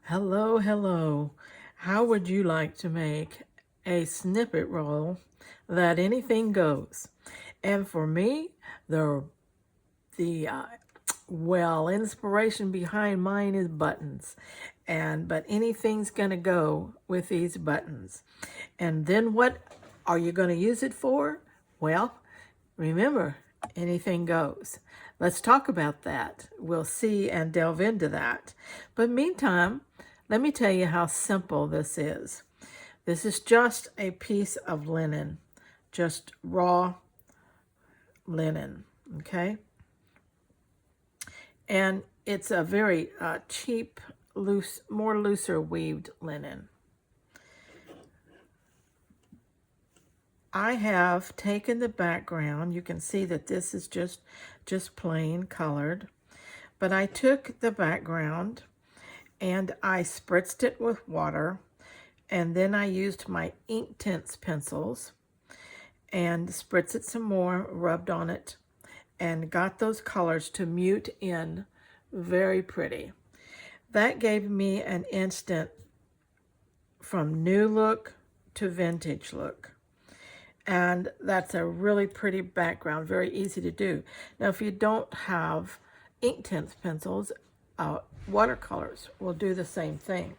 Hello, hello. How would you like to make a snippet roll that anything goes? And for me, the well, inspiration behind mine is buttons. But anything's going to go with these buttons. And then what are you going to use it for? Well, remember, anything goes. Let's talk about that. We'll see and delve into that. But meantime, let me tell you how simple this is. This is just a piece of linen, just raw linen, okay? And it's a very cheap, more looser weaved linen. I have taken the background. You can see that this is just plain colored. But I took the background and I spritzed it with water, and then I used my Inktense pencils and spritzed it some more, rubbed on it, and got those colors to mute in very pretty. That gave me an instant from new look to vintage look. And that's a really pretty background, very easy to do. Now, if you don't have Inktense pencils, watercolors will do the same thing.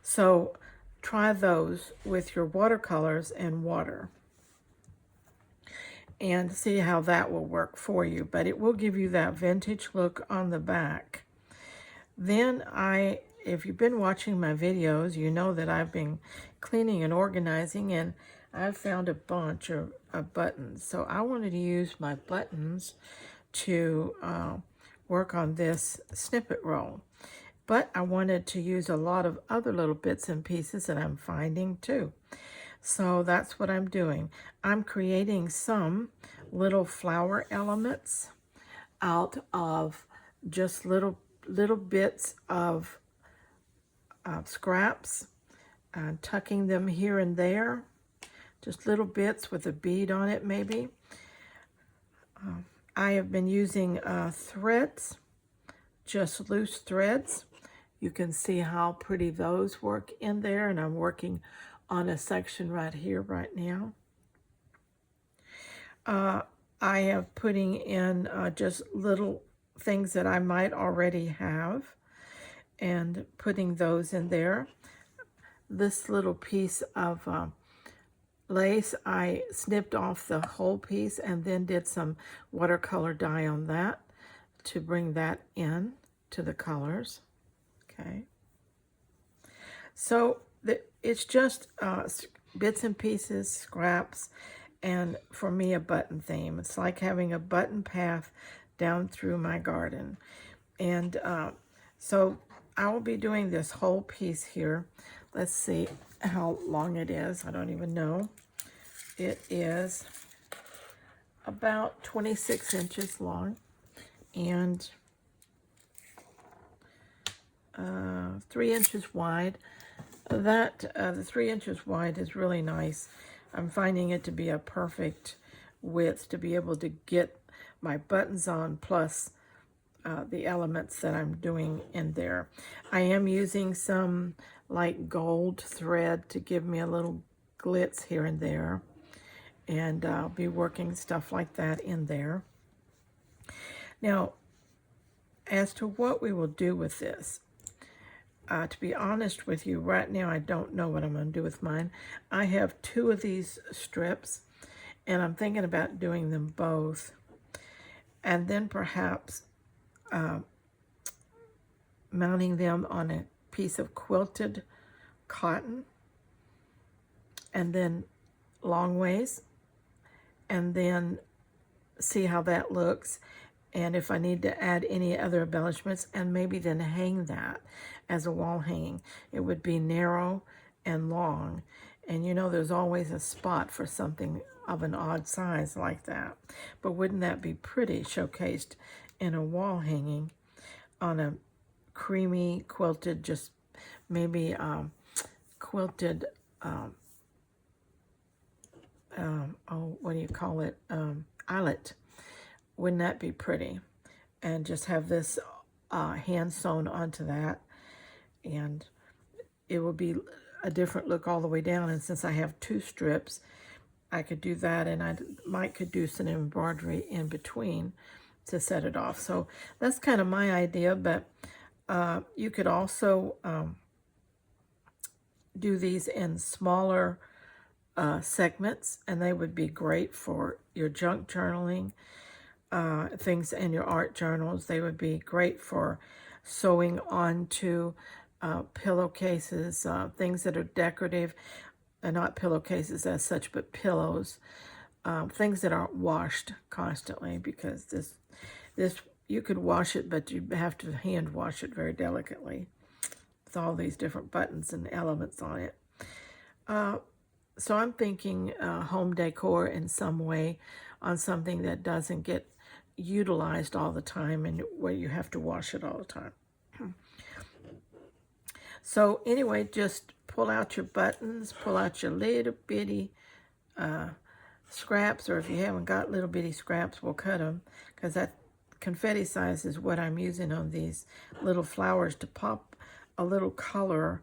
So try those with your watercolors and water and see how that will work for you. But it will give you that vintage look on the back. Then if you've been watching my videos, you know that I've been cleaning and organizing, and I've found a bunch of buttons. So I wanted to use my buttons to work on this snippet roll. But I wanted to use a lot of other little bits and pieces that I'm finding too. So that's what I'm doing. I'm creating some little flower elements out of just little bits of scraps, tucking them here and there, just little bits with a bead on it maybe. I have been using threads, just loose threads. You can see how pretty those work in there, and I'm working on a section right here right now. I am putting in just little things that I might already have and putting those in there. This little piece of lace, I snipped off the whole piece and then did some watercolor dye on that to bring that in to the colors. Okay. So it's just bits and pieces, scraps, and for me a button theme. It's like having a button path down through my garden. And so I will be doing this whole piece here. Let's see how long it is. I don't even know. It is about 26 inches long and 3 inches wide. The 3 inches wide is really nice. I'm finding it to be a perfect width to be able to get my buttons on, plus the elements that I'm doing in there. I am using some light gold thread to give me a little glitz here and there, and I'll be working stuff like that in there. Now, as to what we will do with this, to be honest with you, right now I don't know what I'm going to do with mine. I have 2 of these strips, and I'm thinking about doing them both. And then perhaps mounting them on a piece of quilted cotton, and then long ways, and then see how that looks. And if I need to add any other embellishments, and maybe then hang that as a wall hanging. It would be narrow and long. And you know, there's always a spot for something of an odd size like that. But wouldn't that be pretty showcased in a wall hanging on a creamy quilted, just maybe quilted, what do you call it? Eyelet. Wouldn't that be pretty? And just have this hand sewn onto that. and it will be a different look all the way down. And since I have 2 strips, I could do that, and I might could do some embroidery in between to set it off. So that's kind of my idea, but you could also do these in smaller segments, and they would be great for your junk journaling, things in your art journals. They would be great for sewing onto pillowcases, things that are decorative, not pillowcases as such, but pillows, things that aren't washed constantly, because this you could wash it, but you have to hand wash it very delicately with all these different buttons and elements on it. So I'm thinking home decor in some way, on something that doesn't get utilized all the time and where you have to wash it all the time. So anyway, just pull out your buttons, pull out your little bitty scraps, or if you haven't got little bitty scraps, we'll cut them, because that confetti size is what I'm using on these little flowers to pop a little color.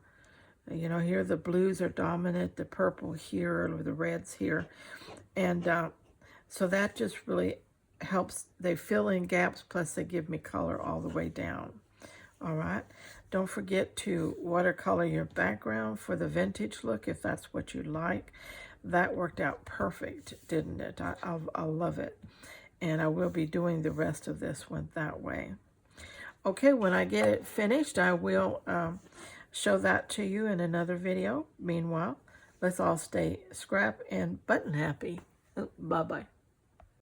You know, here the blues are dominant, the purple here, or the reds here. And so that just really helps. They fill in gaps, plus they give me color all the way down. All right. Don't forget to watercolor your background for the vintage look, if that's what you like. That worked out perfect, didn't it? I love it. And I will be doing the rest of this one that way. Okay, when I get it finished, I will show that to you in another video. Meanwhile, let's all stay scrap and button happy. Bye-bye.